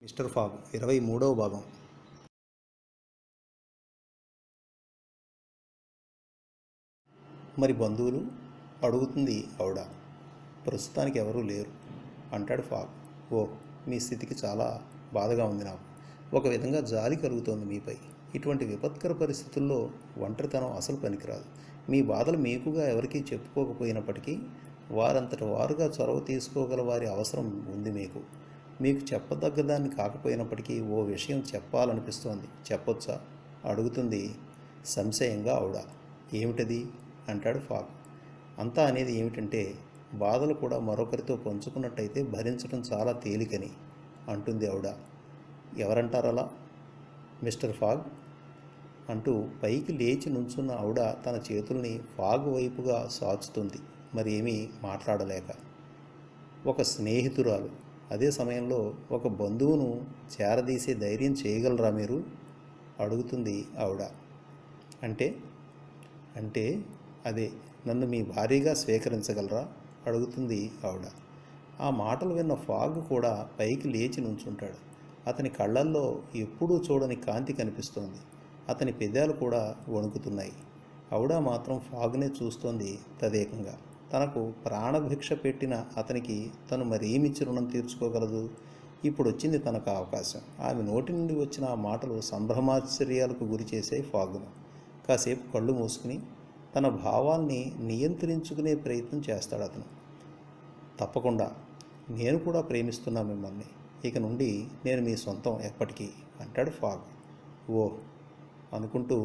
Mister fog 23వ భాగం. మరి బంధువులు అడుగుతుంది ఆవిడ. ప్రస్తుతానికి ఎవరూ లేరు అంటాడు ఫాగ్. ఓ, మీ స్థితికి చాలా బాధగా ఉంది. నాకు ఒక విధంగా జాలి కలుగుతోంది మీపై. ఇటువంటి విపత్కర పరిస్థితుల్లో ఒంటరితనం అసలు పనికిరాదు. మీ బాధలు మీకుగా ఎవరికీ చెప్పుకోకపోయినప్పటికీ వారంతట వారుగా చొరవ తీసుకోగల వారి అవసరం ఉంది మీకు. మీకు చెప్పదగ్గదాన్ని కాకపోయినప్పటికీ ఓ విషయం చెప్పాలనిపిస్తోంది. చెప్పొచ్చా అడుగుతుంది సంశయంగా ఆవిడ. ఏమిటది అంటాడు ఫాగ్. అంతా అనేది ఏమిటంటే బాధలు కూడా మరొకరితో పంచుకున్నట్టయితే భరించడం చాలా తేలికని అంటుంది ఆవిడ. ఎవరంటారలా మిస్టర్ ఫాగ్ అంటూ పైకి లేచి నుంచున్న ఆవిడ తన చేతుల్ని ఫాగ్ వైపుగా సాచుతుంది, మరి ఏమీ మాట్లాడలేక. ఒక స్నేహితురాలు అదే సమయంలో ఒక బంధువును చేరదీసే ధైర్యం చేయగలరా మీరు అడుగుతుంది ఆవిడ. అంటే అంటే అదే, నన్ను మీ భార్యగా స్వీకరించగలరా అడుగుతుంది ఆవిడ. ఆ మాటలు విన్న ఫాగ్ కూడా పైకి లేచి నుంచుంటాడు. అతని కళ్ళల్లో ఎప్పుడూ చూడని కాంతి కనిపిస్తోంది. అతని పెదాలు కూడా వణుకుతున్నాయి. ఆవిడ మాత్రం ఫాగ్నే చూస్తోంది తదేకంగా. తనకు ప్రాణభిక్ష పెట్టిన అతనికి తను మరేమిచ్చి రుణం తీర్చుకోగలదు? ఇప్పుడు వచ్చింది తనకు అవకాశం. ఆమె నోటి నుండి వచ్చిన ఆ మాటలు సంభ్రమాశ్చర్యాలకు గురి చేసే ఫాగును. కాసేపు కళ్ళు మూసుకుని తన భావాల్ని నియంత్రించుకునే ప్రయత్నం చేస్తాడు అతను. తప్పకుండా, నేను కూడా ప్రేమిస్తున్నా మిమ్మల్ని. ఇక నుండి నేను మీ సొంతం ఎప్పటికీ అంటాడు ఫాగ్. ఓ అనుకుంటూ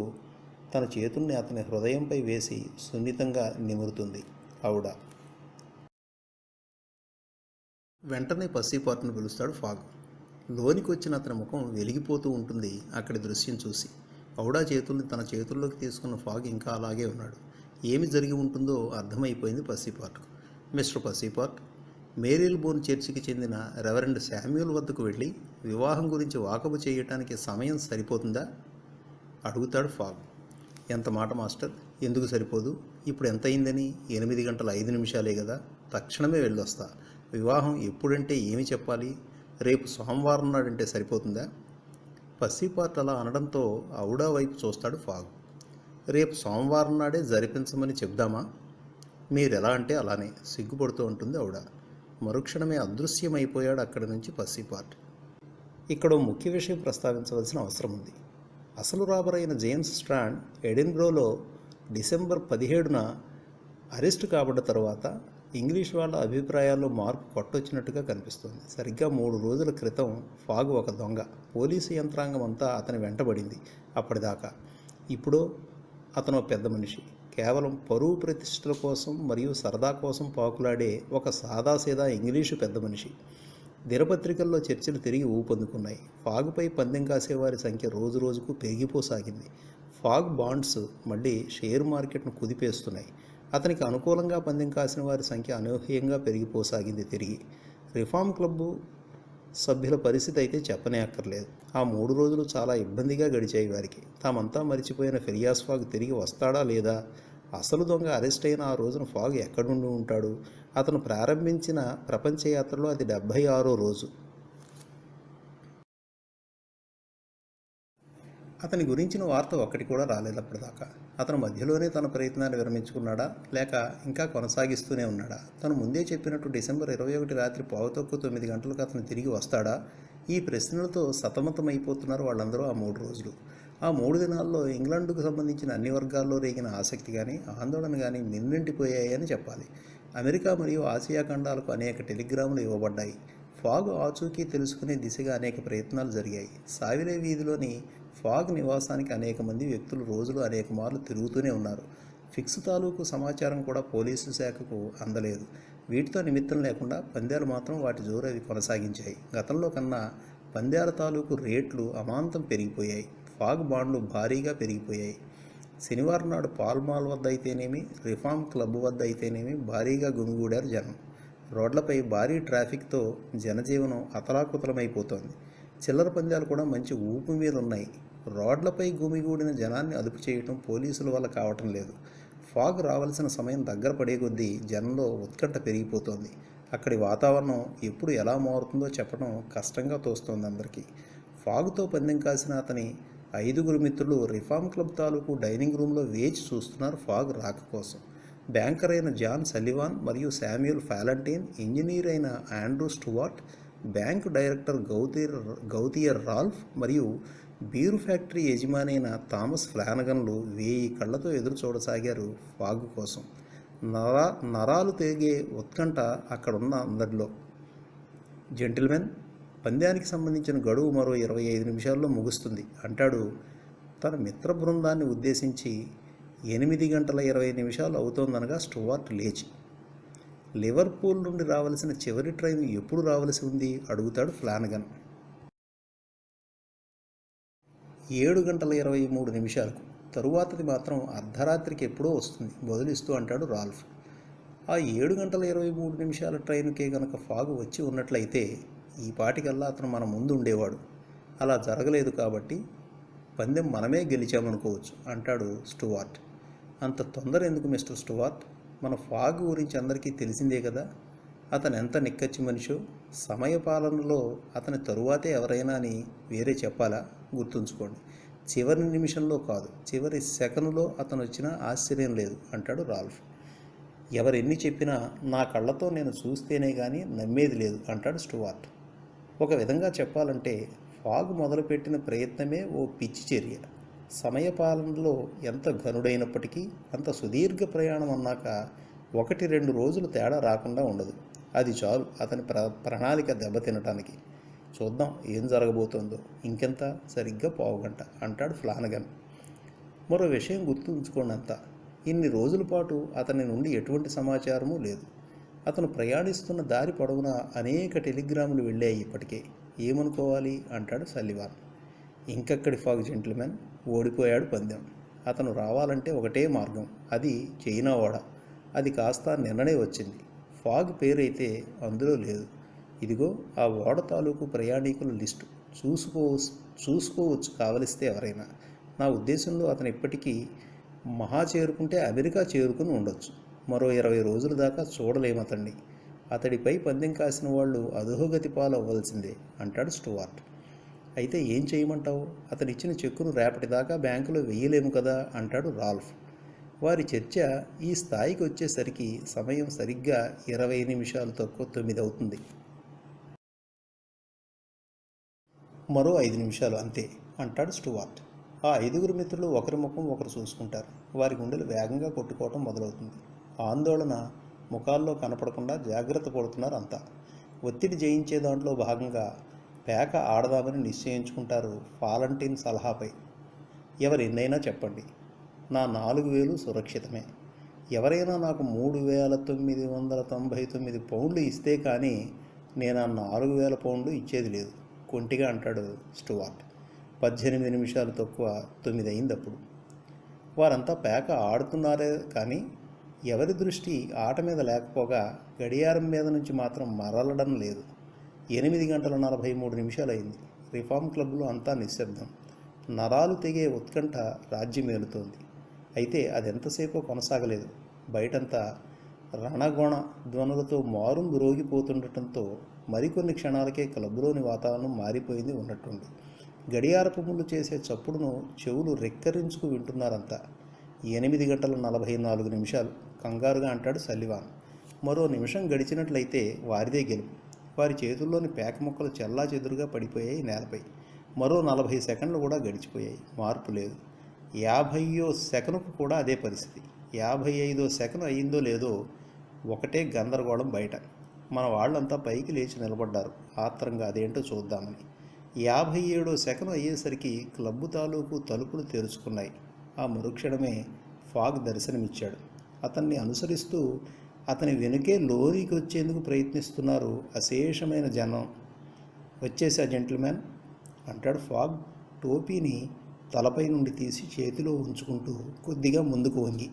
తన చేతుల్ని అతని హృదయంపై వేసి సున్నితంగా నిమురుతుంది ఆవిడ. వెంటనే పసిపాటును పిలుస్తాడు ఫాగ్. లోనికి వచ్చిన అతని ముఖం వెలిగిపోతూ ఉంటుంది అక్కడి దృశ్యం చూసి. ఆవిడ చేతుల్ని తన చేతుల్లోకి తీసుకున్న ఫాగ్ ఇంకా అలాగే ఉన్నాడు. ఏమి జరిగి ఉంటుందో అర్థమైపోయింది పసిపాటుకు. మిస్టర్ పసిపాట్, మేరీల్ బోర్న్ చర్చికి చెందిన రెవరెండ్ శామ్యూల్ వద్దకు వెళ్ళి వివాహం గురించి వాకబు చేయటానికి సమయం సరిపోతుందా అడుగుతాడు ఫాగ్. ఎంత మాట మాస్టర్, ఎందుకు సరిపోదు? ఇప్పుడు ఎంత అయిందని? 8 గంటల 5 నిమిషాలే కదా. తక్షణమే వెళ్ళొస్తా. వివాహం ఎప్పుడంటే ఏమి చెప్పాలి? రేపు సోమవారం నాడంటే సరిపోతుందా? పసిపాట్ అలా అనడంతో ఆవిడ వైపు చూస్తాడు ఫాగ్. రేపు సోమవారం నాడే జరిపించమని చెప్దామా? మీరెలా అంటే అలానే సిగ్గుపడుతూ ఉంటుంది ఆవిడ. మరుక్షణమే అదృశ్యమైపోయాడు అక్కడి నుంచి పసిపాట్. ఇక్కడ ముఖ్య విషయం ప్రస్తావించవలసిన అవసరం ఉంది. అసలు రాబరైన జేమ్స్ స్ట్రాండ్ ఎడిన్బ్రోలో డిసెంబర్ 17న అరెస్టు కాబడ్డ తర్వాత ఇంగ్లీష్ వాళ్ళ అభిప్రాయాల్లో మార్పు కొట్టొచ్చినట్టుగా కనిపిస్తుంది. సరిగ్గా 3 రోజుల క్రితం ఫాగ్ ఒక దొంగ. పోలీసు యంత్రాంగం అంతా అతని వెంటబడింది అప్పటిదాకా. ఇప్పుడు అతను పెద్ద మనిషి. కేవలం పరువు ప్రతిష్టల కోసం మరియు సరదా కోసం పాకులాడే ఒక సాదాసీదా ఇంగ్లీషు పెద్ద మనిషి. దినపత్రికల్లో చర్చలు తిరిగి ఊపందుకున్నాయి. ఫాగ్పై పందెం కాసేవారి సంఖ్య రోజు రోజుకు పెరిగిపోసాగింది. ఫాగ్ బాండ్స్ మళ్ళీ షేర్ మార్కెట్ను కుదిపేస్తున్నాయి. అతనికి అనుకూలంగా పందెం కాసిన వారి సంఖ్య అనూహ్యంగా పెరిగిపోసాగింది తిరిగి. రిఫార్మ్ క్లబ్బు సభ్యుల పరిస్థితి అయితే చెప్పనే అక్కర్లేదు. ఆ 3 రోజులు చాలా ఇబ్బందిగా గడిచాయి వారికి. తామంతా మరిచిపోయిన ఫిలియాస్ ఫాగ్ తిరిగి వస్తాడా లేదా? అసలు దొంగ అరెస్ట్ అయిన ఆ రోజున ఫాగ్ ఎక్కడుండి ఉంటాడు? అతను ప్రారంభించిన ప్రపంచ యాత్రలో అది 76వ రోజు. అతని గురించిన వార్త ఒక్కటి కూడా రాలేదు అప్పటిదాకా. అతను మధ్యలోనే తన ప్రయత్నాన్ని విరమించుకున్నాడా, లేక ఇంకా కొనసాగిస్తూనే ఉన్నాడా? తను ముందే చెప్పినట్టు డిసెంబర్ 21 రాత్రి 9:15 గంటలకు అతను తిరిగి వస్తాడా? ఈ ప్రశ్నలతో సతమతమైపోతున్నారు వాళ్ళందరూ ఆ 3 రోజులు. ఆ 3 దినాల్లో ఇంగ్లాండ్కు సంబంధించిన అన్ని వర్గాల్లో రేగిన ఆసక్తి కానీ ఆందోళన కానీ మిన్నంటిపోయాయని చెప్పాలి. అమెరికా మరియు ఆసియా ఖండాలకు అనేక టెలిగ్రాములు ఇవ్వబడ్డాయి. ఫాగ్ ఆచూకీ తెలుసుకునే దిశగా అనేక ప్రయత్నాలు జరిగాయి. సావిలే వీధిలోని ఫాగ్ నివాసానికి అనేక మంది వ్యక్తులు రోజులు అనేక మార్లు తిరుగుతూనే ఉన్నారు. ఫిక్స్ తాలూకు సమాచారం కూడా పోలీసు శాఖకు అందలేదు. వీటితో నిమిత్తం లేకుండా పందేలు మాత్రం వాటి జోరు అవి కొనసాగించాయి. గతంలో కన్నా పందేల తాలూకు రేట్లు అమాంతం పెరిగిపోయాయి. ఫాగ్ బాండ్లు భారీగా పెరిగిపోయాయి. శనివారం నాడు పాల్మాల్ వద్ద అయితేనేమి, రిఫార్మ్ క్లబ్ వద్ద అయితేనేమి భారీగా గుమిగూడారు జనం. రోడ్లపై భారీ ట్రాఫిక్తో జనజీవనం అతలాకుతలమైపోతోంది. చిల్లర పందాలు కూడా మంచి ఊపు మీద ఉన్నాయి. రోడ్లపై గుమిగూడిన జనాన్ని అదుపు చేయటం పోలీసుల వల్ల కావటం లేదు. ఫాగ్ రావాల్సిన సమయం దగ్గర పడే కొద్దీ జనంలో ఉత్కంఠ పెరిగిపోతోంది. అక్కడి వాతావరణం ఎప్పుడు ఎలా మారుతుందో చెప్పడం కష్టంగా తోస్తోంది అందరికీ. ఫాగుతో పందెం కాసిన అతని 5గురు మిత్రులు రిఫార్మ్ క్లబ్ తాలూకు డైనింగ్ రూమ్లో వేచి చూస్తున్నారు ఫాగ్ రాక కోసం. బ్యాంకర్ అయిన జాన్ సల్లివాన్ మరియు శామ్యూల్ ఫ్యాలంటైన్, ఇంజనీర్ అయిన Andrew Stuart, bank director Gauthier Ralph మరియు బీరు ఫ్యాక్టరీ యజమాని అయిన థామస్ ఫ్లానగన్లు 1000 కళ్ళతో ఎదురు చూడసాగారు ఫాగ్ కోసం. నరాలు తెగే ఉత్కంఠ అక్కడున్న అందరిలో. జెంటిల్మెన్, పందానికి సంబంధించిన గడువు మరో 25 నిమిషాల్లో ముగుస్తుంది అంటాడు తన మిత్ర బృందాన్ని ఉద్దేశించి. 8:20 అవుతోందనగా స్టూవర్ట్ లేచి. లివర్పూల్ నుండి రావలసిన చివరి ట్రైన్ ఎప్పుడు రావలసి ఉంది అడుగుతాడు ఫ్లానగన్. 7:23 తరువాతది మాత్రం అర్ధరాత్రికి ఎప్పుడో వస్తుంది బదులిస్తూ అంటాడు రాల్ఫ్. ఆ 7:23 ట్రైన్కే గనక ఫాగు వచ్చి ఉన్నట్లయితే ఈ పాటికల్లా అతను మన ముందు ఉండేవాడు. అలా జరగలేదు కాబట్టి పందెం మనమే గెలిచామనుకోవచ్చు అంటాడు స్టూవర్ట్. అంత తొందర ఎందుకు మిస్టర్ స్టూవర్ట్? మన ఫాగ్ గురించి అందరికీ తెలిసిందే కదా. అతను ఎంత నిక్కచ్చి మనిషో. సమయపాలనలో అతని తరువాతే ఎవరైనా అని వేరే చెప్పాలా? గుర్తుంచుకోండి, చివరి నిమిషంలో కాదు, చివరి సెకనులో అతను వచ్చినా ఆశ్చర్యం లేదు అంటాడు రాల్ఫ్. ఎవరెన్ని చెప్పినా నా కళ్ళతో నేను చూస్తేనే కానీ నమ్మేది లేదు అంటాడు స్టూవర్ట్. ఒక విధంగా చెప్పాలంటే ఫాగ్ మొదలుపెట్టిన ప్రయత్నమే ఓ పిచ్చి చర్య. సమయపాలనలో ఎంత ఘనుడైనప్పటికీ అంత సుదీర్ఘ ప్రయాణం అన్నాక 1-2 రోజులు తేడా రాకుండా ఉండదు. అది చాలు అతని ప్రణాళిక దెబ్బతినటానికి. చూద్దాం ఏం జరగబోతోందో. ఇంకెంత? సరిగ్గా పావుగంట అంటాడు ఫ్లానగన్. మరో విషయం గుర్తుంచుకోండి అంతా, ఇన్ని రోజుల పాటు అతని నుండి ఎటువంటి సమాచారమూ లేదు. అతను ప్రయాణిస్తున్న దారి పొడవునా అనేక టెలిగ్రాములు వెళ్ళాయి ఇప్పటికే. ఏమనుకోవాలి అంటాడు సల్లివాన్. ఇంకక్కడి ఫాగ్ జెంటిల్మెన్, ఓడిపోయాడు పందెం. అతను రావాలంటే ఒకటే మార్గం, అది చైనా ఓడ. అది కాస్త నిన్ననే వచ్చింది. ఫాగ్ పేరైతే అందులో లేదు. ఇదిగో ఆ ఓడ తాలూకు ప్రయాణికుల లిస్టు చూసుకోవచ్చు కావలిస్తే ఎవరైనా. నా ఉద్దేశంలో అతను ఇప్పటికీ మహా చేరుకుంటే అమెరికా చేరుకుని ఉండొచ్చు. మరో 20 రోజుల దాకా చూడలేమతండి. అతడిపై పందెం కాసిన వాళ్ళు అధోగతి పాలు అవ్వాల్సిందే అంటాడు స్టూవర్ట్. అయితే ఏం చేయమంటావు? అతనిచ్చిన చెక్కును రేపటిదాకా బ్యాంకులో వెయ్యలేము కదా అంటాడు రాల్ఫ్. వారి చర్చ ఈ స్థాయికి వచ్చేసరికి సమయం సరిగ్గా 20 నిమిషాలు తక్కువ 9 అవుతుంది. మరో 5 నిమిషాలు అంతే అంటాడు స్టూవర్ట్. ఆ 5గురు మిత్రులు ఒకరి ముఖం ఒకరు చూసుకుంటారు. వారి గుండెలు వేగంగా కొట్టుకోవటం మొదలవుతుంది. ఆందోళన ముఖాల్లో కనపడకుండా జాగ్రత్త పడుతున్నారు అంతా. ఒత్తిడి జయించే దాంట్లో భాగంగా పేక ఆడదామని నిశ్చయించుకుంటారు ఫాలంటైన్ సలహాపై. ఎవరెన్నైనా చెప్పండి, నా 4000 సురక్షితమే. ఎవరైనా నాకు 3999 పౌండ్లు ఇస్తే కానీ నేను ఆ 4000 పౌండ్లు ఇచ్చేది లేదు కొంటిగా అంటాడు స్టూవర్ట్. 18 నిమిషాలు తక్కువ 9 అయింది అప్పుడు. వారంతా పేక ఆడుతున్నారే కానీ ఎవరి దృష్టి ఆట మీద లేకపోగా గడియారం మీద నుంచి మాత్రం మరలడం లేదు. 8:43 అయింది. రిఫార్మ్ క్లబ్లో అంతా నిశ్శబ్దం. నరాలు తెగే ఉత్కంఠ రాజ్యమేలుతోంది. అయితే అదెంతసేపో కొనసాగలేదు. బయటంతా రణగొణ ధ్వనులతో మారు మ్రోగిపోతుండటంతో మరికొన్ని క్షణాలకే క్లబ్లోని వాతావరణం మారిపోయింది ఉన్నట్టుండి. గడియారపు ముళ్ళు చేసే చప్పుడును చెవులు రెక్కరించుకు వింటున్నారంతా. 8:44 కంగారుగా అంటాడు సల్లివాన్. మరో నిమిషం గడిచినట్లయితే వారిదే గెలుపు. వారి చేతుల్లోని పేక ముక్కలు చెల్లా చెదురుగా పడిపోయాయి నేలపై. మరో 40 సెకండ్లు కూడా గడిచిపోయాయి. మార్పు లేదు. 50వ సెకనుకు కూడా అదే పరిస్థితి. 55వ సెకను అయిందో లేదో ఒకటే గందరగోళం బయట. మన వాళ్ళంతా పైకి లేచి నిలబడ్డారు ఆత్రంగా అదేంటో చూద్దామని. 57వ సెకను అయ్యేసరికి క్లబ్బు తాలూకు తలుపులు తెరుచుకున్నాయి. ఆ మరుక్షణమే ఫాగ్ దర్శనమిచ్చాడు. అతన్ని అనుసరిస్తూ అతని వెనుకే లోనికి వచ్చేందుకు ప్రయత్నిస్తున్నారు అశేషమైన జనం. వచ్చేసా జెంటిల్మెన్ అంటాడు ఫాగ్ టోపీని తలపై నుండి తీసి చేతిలో ఉంచుకుంటూ కొద్దిగా ముందుకు వంగి.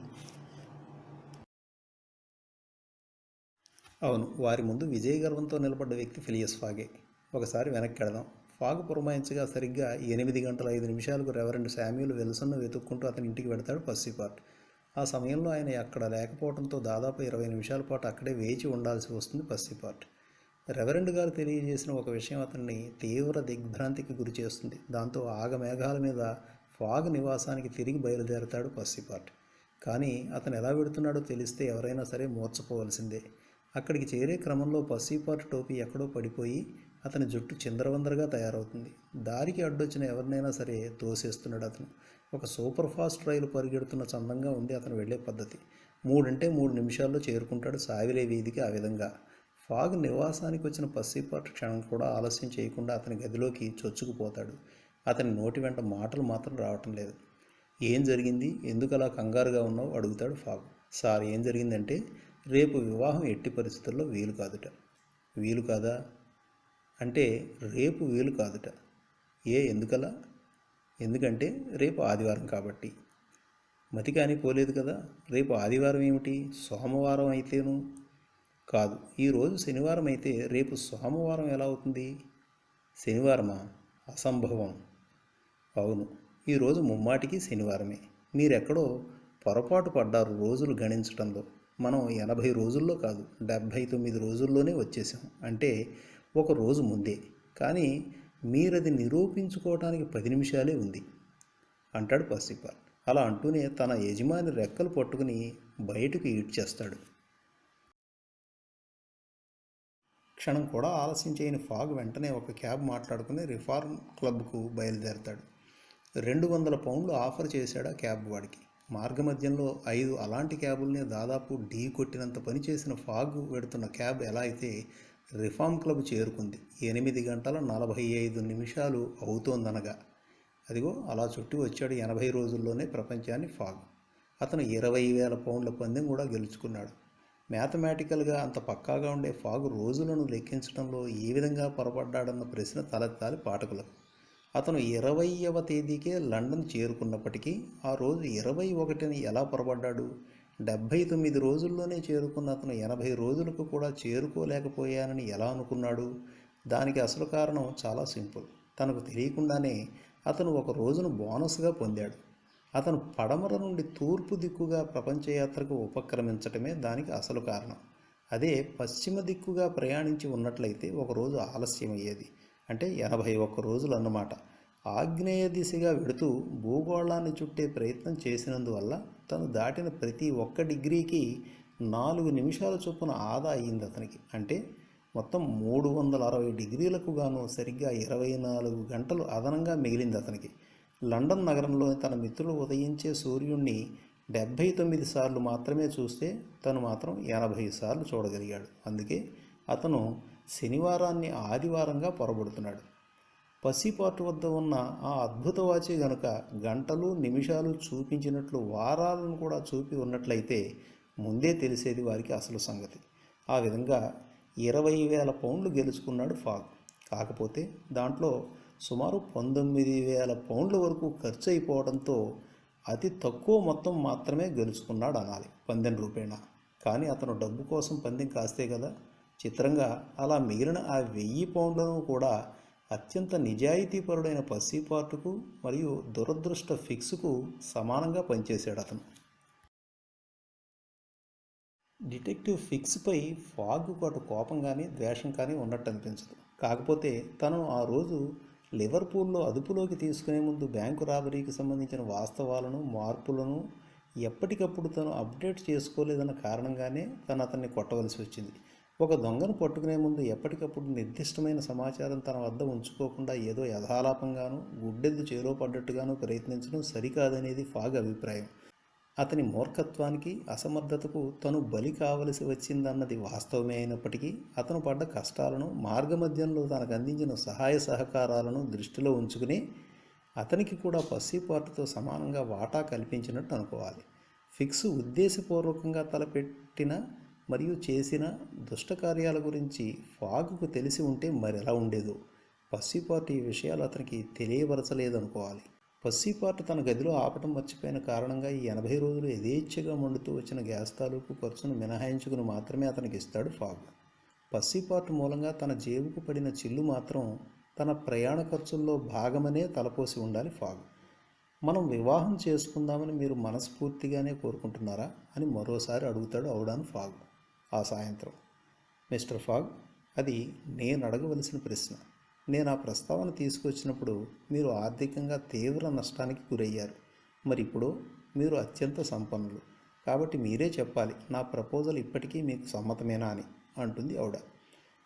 అవును, వారి ముందు విజయగర్వంతో నిలబడ్డ వ్యక్తి ఫిలియస్ ఫాగే. ఒకసారి వెనక్కి వెళదాం. ఫాగ్ పురమాయించగా సరిగ్గా 8:05 రెవరెండ్ శామ్యూల్ విల్సన్ను వెతుక్కుంటూ అతని ఇంటికి వెడతాడు పర్సిపాట్. ఆ సమయంలో ఆయన అక్కడ లేకపోవడంతో దాదాపు 20 నిమిషాల పాటు అక్కడే వేచి ఉండాల్సి వస్తుంది పసిపాట్. రెవరెండ్ గారు తెలియజేసిన ఒక విషయం అతన్ని తీవ్ర దిగ్భ్రాంతికి గురి చేస్తుంది. దాంతో ఆగమేఘాల మీద ఫాగ్ నివాసానికి తిరిగి బయలుదేరతాడు పసిపాట్. కానీ అతను ఎలా వెడుతున్నాడో తెలిస్తే ఎవరైనా సరే మూర్ఛపోవలసిందే. అక్కడికి చేరే క్రమంలో పసిపాట్ టోపీ ఎక్కడో పడిపోయి అతని జుట్టు చిందరవందరగా తయారవుతుంది. దారికి అడ్డొచ్చిన ఎవరినైనా సరే తోసేస్తున్నాడు అతను. ఒక సూపర్ ఫాస్ట్ రైలు పరిగెడుతున్న చందంగా ఉంది అతను వెళ్ళే పద్ధతి. 3 నిమిషాల్లో చేరుకుంటాడు సావిలే వీధికి. ఆ విధంగా ఫాగ్ నివాసానికి వచ్చిన పసిపాట్ క్షణం కూడా ఆలస్యం చేయకుండా అతని గదిలోకి చొచ్చుకుపోతాడు. అతని నోటి వెంట మాటలు మాత్రం రావటం లేదు. ఏం జరిగింది, ఎందుకు అలా కంగారుగా ఉన్నావు అడుగుతాడు ఫాగ్. సార్, ఏం జరిగిందంటే రేపు వివాహం ఎట్టి పరిస్థితుల్లో వీలు కాదుట. వీలు కాదా అంటే రేపు వీలు కాదుట. ఎందుకలా? ఎందుకంటే రేపు ఆదివారం కాబట్టి. మతి కానీ పోలేదు కదా. రేపు ఆదివారం ఏమిటి, సోమవారం అయితేను కాదు. ఈరోజు శనివారం అయితే రేపు సోమవారం ఎలా అవుతుంది? శనివారమా? అసంభవం. అవును, ఈరోజు ముమ్మాటికి శనివారమే. మీరెక్కడో పొరపాటు పడ్డారు రోజులు గణించటంలో. మనం 80 రోజుల్లో కాదు, 79 రోజుల్లోనే వచ్చేసాం. అంటే ఒక రోజు ముందే. కానీ మీరది నిరూపించుకోవటానికి 10 నిమిషాలే ఉంది అంటాడు పసిపాల్. అలా అంటూనే తన యజమాని రెక్కలు పట్టుకుని బయటకు ఈడ్చేస్తాడు. క్షణం కూడా ఆలస్యం చేయని ఫాగ్ వెంటనే ఒక క్యాబ్ మాట్లాడుకుని రిఫార్మ్ క్లబ్కు బయలుదేరతాడు. 200 పౌండ్లు ఆఫర్ చేశాడు ఆ క్యాబ్ వాడికి. మార్గమధ్యంలో 5 అలాంటి క్యాబుల్ని దాదాపు ఢీ కొట్టినంత పని చేసిన ఫాగ్ వెడుతున్న క్యాబ్ ఎలా అయితే రిఫార్మ్ క్లబ్ చేరుకుంది. 8 గంటల 45 నిమిషాలు అవుతోందనగా. అదిగో అలా చుట్టి వచ్చాడు 80 రోజుల్లోనే ప్రపంచాన్ని ఫాగ్. అతను 20,000 పౌండ్ల పందెం కూడా గెలుచుకున్నాడు. మ్యాథమెటికల్గా అంత పక్కాగా ఉండే ఫాగ్ రోజులను లెక్కించడంలో ఏ విధంగా పొరపడ్డాడన్న ప్రశ్న తలెత్తాలి పాఠకులకు. అతను 20వ తేదీకే లండన్ చేరుకున్నప్పటికీ ఆ రోజు 21ని ఎలా పొరపడ్డాడు? 79 రోజుల్లోనే చేరుకున్న అతను 80 రోజులకు కూడా చేరుకోలేకపోయానని ఎలా అనుకున్నాడు? దానికి అసలు కారణం చాలా సింపుల్. తనకు తెలియకుండానే అతను ఒక రోజును బోనస్గా పొందాడు. అతను పడమర నుండి తూర్పు దిక్కుగా ప్రపంచయాత్రకు ఉపక్రమించటమే దానికి అసలు కారణం. అదే పశ్చిమ దిక్కుగా ప్రయాణించి ఉన్నట్లయితే ఒకరోజు ఆలస్యమయ్యేది. అంటే 81 రోజులు అన్నమాట. ఆగ్నేయ దిశగా వెడుతూ భూగోళాన్ని చుట్టే ప్రయత్నం చేసినందువల్ల తను దాటిన ప్రతి ఒక్క డిగ్రీకి 4 నిమిషాల చొప్పున ఆదా అయ్యింది అతనికి. అంటే మొత్తం 360 డిగ్రీలకు గాను సరిగ్గా 24 గంటలు అదనంగా మిగిలింది అతనికి. లండన్ నగరంలో తన మిత్రులు ఉదయించే సూర్యుణ్ణి 79 సార్లు మాత్రమే చూస్తే తను మాత్రం 80 సార్లు చూడగలిగాడు. అందుకే అతను శనివారాన్ని ఆదివారంగా పొరబడుతున్నాడు. పసిపాటు వద్ద ఉన్న ఆ అద్భుత వాచి గనుక గంటలు నిమిషాలు చూపించినట్లు వారాలను కూడా చూపి ఉన్నట్లయితే ముందే తెలిసేది వారికి అసలు సంగతి. ఆ విధంగా 20,000 పౌండ్లు గెలుచుకున్నాడు ఫాగ్. కాకపోతే దాంట్లో సుమారు 19,000 పౌండ్ల వరకు ఖర్చు అయిపోవడంతో అతి తక్కువ మొత్తం మాత్రమే గెలుచుకున్నాడు అనాలి పందెం రూపేణా. కానీ అతను డబ్బు కోసం పందెం కాస్తే కదా. చిత్రంగా అలా మిగిలిన ఆ 1000 పౌండ్లను కూడా అత్యంత నిజాయితీపరుడైన పసిపాటుకు మరియు దురదృష్ట ఫిక్స్కు సమానంగా పనిచేశాడు అతను. డిటెక్టివ్ ఫిక్స్పై ఫాగ్కు అటు కోపం కానీ ద్వేషం కానీ ఉన్నట్టు అనిపించదు. కాకపోతే తను ఆ రోజు లివర్పూల్లో అదుపులోకి తీసుకునే ముందు బ్యాంకు రాబరీకి సంబంధించిన వాస్తవాలను మార్పులను ఎప్పటికప్పుడు తను అప్డేట్ చేసుకోలేదన్న కారణంగానే తను అతన్ని కొట్టవలసి వచ్చింది. ఒక దొంగను పట్టుకునే ముందు ఎప్పటికప్పుడు నిర్దిష్టమైన సమాచారం తన వద్ద ఉంచుకోకుండా ఏదో యథాలాపంగానూ గుడ్డెద్దు చేలో పడ్డట్టుగానూ ప్రయత్నించడం సరికాదనేది ఫాగ్ అభిప్రాయం. అతని మూర్ఖత్వానికి అసమర్థతకు తను బలి కావలసి వచ్చిందన్నది వాస్తవమే అయినప్పటికీ అతను పడ్డ కష్టాలను మార్గమధ్యంలో తనకు అందించిన సహాయ సహకారాలను దృష్టిలో ఉంచుకుని అతనికి కూడా పసిపాటుతో సమానంగా వాటా కల్పించినట్టు అనుకోవాలి. ఫిక్స్ ఉద్దేశపూర్వకంగా తలపెట్టిన మరియు చేసిన దుష్టకార్యాల గురించి ఫాగ్కు తెలిసి ఉంటే మరెలా ఉండేదో. పసిపాటు ఈ విషయాలు అతనికి తెలియపరచలేదనుకోవాలి. పసిపాటు తన గదిలో ఆపటం మర్చిపోయిన కారణంగా ఈ 80 రోజులు యథేచ్ఛగా మండుతూ వచ్చిన గ్యాస్ తాలూకు ఖర్చును మినహాయించుకుని మాత్రమే అతనికి ఇస్తాడు ఫాగ్. పసిపాటు మూలంగా తన జేబుకు పడిన చిల్లు మాత్రం తన ప్రయాణ ఖర్చుల్లో భాగమనే తలపోసి ఉండాలి ఫాగ్. మనం వివాహం చేసుకుందామని మీరు మనస్ఫూర్తిగానే కోరుకుంటున్నారా అని మరోసారి అడుగుతాడు ఔడాను ఫాగ్ ఆ సాయంత్రం. మిస్టర్ ఫాగ్, అది నేను అడగవలసిన ప్రశ్న. నేను ఆ ప్రస్తావన తీసుకొచ్చినప్పుడు మీరు ఆర్థికంగా తీవ్ర నష్టానికి గురయ్యారు. మరి ఇప్పుడు మీరు అత్యంత సంపన్నులు. కాబట్టి మీరే చెప్పాలి, నా ప్రపోజల్ ఇప్పటికీ మీకు సమ్మతమేనా అని అంటుంది ఔడా.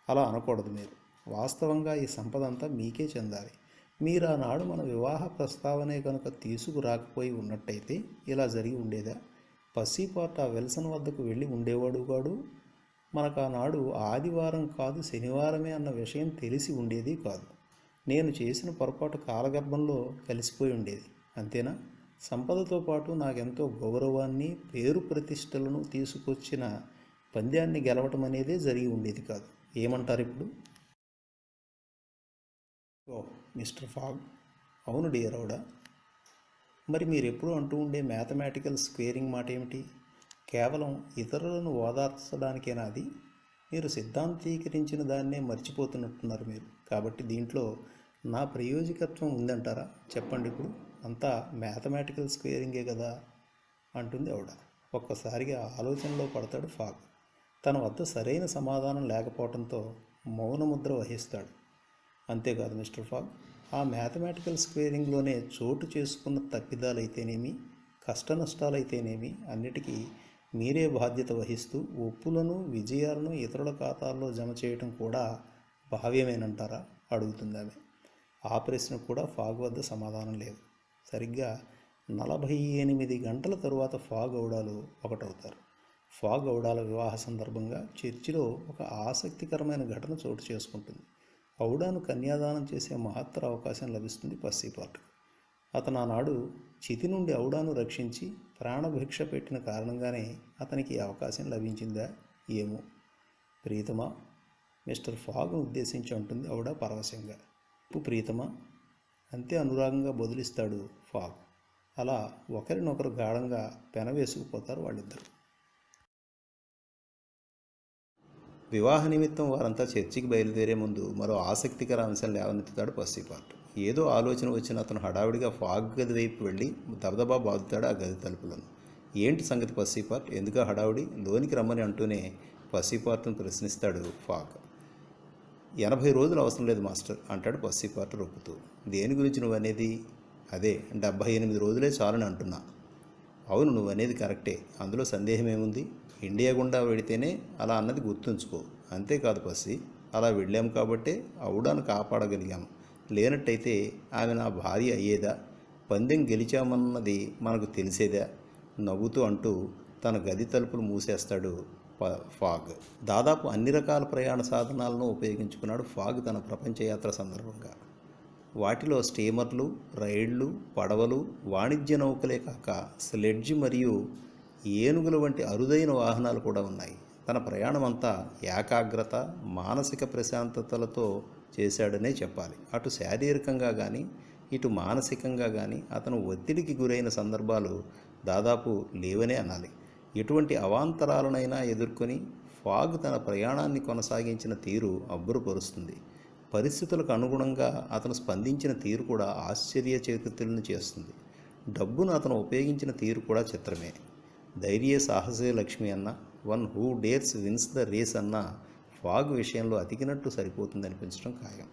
అలా అనకూడదు మీరు. వాస్తవంగా ఈ సంపద అంతా మీకే చెందాలి. మీరు ఆనాడు మన వివాహ ప్రస్తావనే కనుక తీసుకురాకపోయి ఉన్నట్టయితే ఇలా జరిగి ఉండేదా? పసిపార్ట్ ఆ విల్సన్ వద్దకు వెళ్ళి ఉండేవాడు కాడు. మనకు ఆనాడు ఆదివారం కాదు శనివారమే అన్న విషయం తెలిసి ఉండేది కాదు. నేను చేసిన పొరపాటు కాలగర్భంలో కలిసిపోయి ఉండేది. అంతేనా? సంపదతో పాటు నాకెంతో గౌరవాన్ని, పేరు ప్రతిష్టలను తీసుకొచ్చిన పంద్యాన్ని గెలవటం అనేదే జరిగి ఉండేది కాదు. ఏమంటారు ఇప్పుడు? ఓ మిస్టర్ ఫాగ్, అవును డియర్ ఔడా. మరి మీరు ఎప్పుడూ అంటూ ఉండే మ్యాథమెటికల్ స్క్వేరింగ్ మాట ఏమిటి? కేవలం ఇతరులను ఓదార్చడానికేనా అది? మీరు సిద్ధాంతీకరించిన దాన్నే మర్చిపోతున్నట్టున్నారు మీరు. కాబట్టి దీంట్లో నా ప్రయోజకత్వం ఉందంటారా? చెప్పండి ఇప్పుడు. అంతా మ్యాథమెటికల్ స్క్వేరింగే కదా అంటుంది ఆవిడ. ఒక్కసారిగా ఆలోచనలో పడతాడు ఫాగ్. తన వద్ద సరైన సమాధానం లేకపోవడంతో మౌనముద్ర వహిస్తాడు. అంతేకాదు మిస్టర్ ఫాగ్, ఆ మ్యాథమెటికల్ స్క్వేరింగ్లోనే చోటు చేసుకున్న తప్పిదాలైతేనేమి, కష్ట నష్టాలైతేనేమి అన్నిటికీ మీరే బాధ్యత వహిస్తూ ఒప్పులను, విజయాలను ఇతరుల ఖాతాల్లో జమ చేయటం కూడా భావ్యమేనంటారా అడుగుతుంది ఆమె. ఆ ప్రశ్న కూడా ఫాగ్ వద్ద సమాధానం లేదు. సరిగ్గా 48 గంటల తరువాత ఫాగ్ ఔడాలు ఒకటవుతారు. ఫాగ్ ఔడాల వివాహ సందర్భంగా చర్చిలో ఒక ఆసక్తికరమైన ఘటన చోటు చేసుకుంటుంది. ఔడాను కన్యాదానం చేసే మహత్తర అవకాశం లభిస్తుంది పస్సీపార్ట్కు. అతను ఆనాడు చితి నుండి ఔడాను రక్షించి ప్రాణభిక్ష పెట్టిన కారణంగానే అతనికి ఈ అవకాశం లభించిందా ఏమో. ప్రీతమా, మిస్టర్ ఫాగ్ను ఉద్దేశించి అంటుంది ఔడా పరవశంగా. ప్రీతమా అంతే అనురాగంగా బదులిస్తాడు ఫాగ్. అలా ఒకరినొకరు గాఢంగా పెనవేసుకుపోతారు వాళ్ళిద్దరు. వివాహ నిమిత్తం వారంతా చర్చికి బయలుదేరే ముందు మరో ఆసక్తికర అంశం లేవనెత్తుతాడు పస్సీపార్ట్. ఏదో ఆలోచన వచ్చిన అతను హడావిడిగా ఫాగ్ గది వైపు వెళ్ళి దబదబా బాదుతాడు ఆ గది తలుపులను. ఏంటి సంగతి పస్సీపార్ట్, ఎందుకు హడావిడి? లోనికి రమ్మని అంటూనే పస్సీపార్ట్ను ప్రశ్నిస్తాడు ఫాగ్. 80 రోజులు అవసరం లేదు మాస్టర్ అంటాడు పస్సీపార్ట్ రొప్పుతూ. దేని గురించి నువ్వు అనేది? అదే 78 రోజులే చాలని అంటున్నా. అవును, నువ్వు అనేది కరెక్టే, అందులో సందేహం ఏముంది? ఇండియా గుండా వెడితేనే అలా అన్నది గుర్తుంచుకో. అంతేకాదు పస్సి, అలా వెళ్ళాము కాబట్టే ఔడాను కాపాడగలిగాము. లేనట్టయితే ఆమె నా భార్య అయ్యేదా? పందెం గెలిచామన్నది మనకు తెలిసేదా? నవ్వుతూ అంటూ తన గది తలుపులు మూసేస్తాడు ఫాగ్. దాదాపు అన్ని రకాల ప్రయాణ సాధనాలను ఉపయోగించుకున్నాడు ఫాగ్ తన ప్రపంచయాత్ర సందర్భంగా. వాటిలో స్టీమర్లు, రైళ్లు, పడవలు, వాణిజ్య నౌకలే కాక స్లెడ్జ్ మరియు ఏనుగుల వంటి అరుదైన వాహనాలు కూడా ఉన్నాయి. తన ప్రయాణమంతా ఏకాగ్రత, మానసిక ప్రశాంతతలతో చేశాడనే చెప్పాలి. అటు శారీరకంగా కానీ ఇటు మానసికంగా కానీ అతను ఒత్తిడికి గురైన సందర్భాలు దాదాపు లేవనే అనాలి. ఎటువంటి అవాంతరాలనైనా ఎదుర్కొని ఫాగ్ తన ప్రయాణాన్ని కొనసాగించిన తీరు అబ్బురపరుస్తుంది. పరిస్థితులకు అనుగుణంగా అతను స్పందించిన తీరు కూడా ఆశ్చర్యచకితులను చేస్తుంది. డబ్బును అతను ఉపయోగించిన తీరు కూడా చిత్రమే. ధైర్య సాహసే లక్ష్మి అన్న, one who dares wins the race అన్న ఫాగ్ విషయంలో అతికినట్టు సరిపోతుంది అనిపించడం ఖాయం.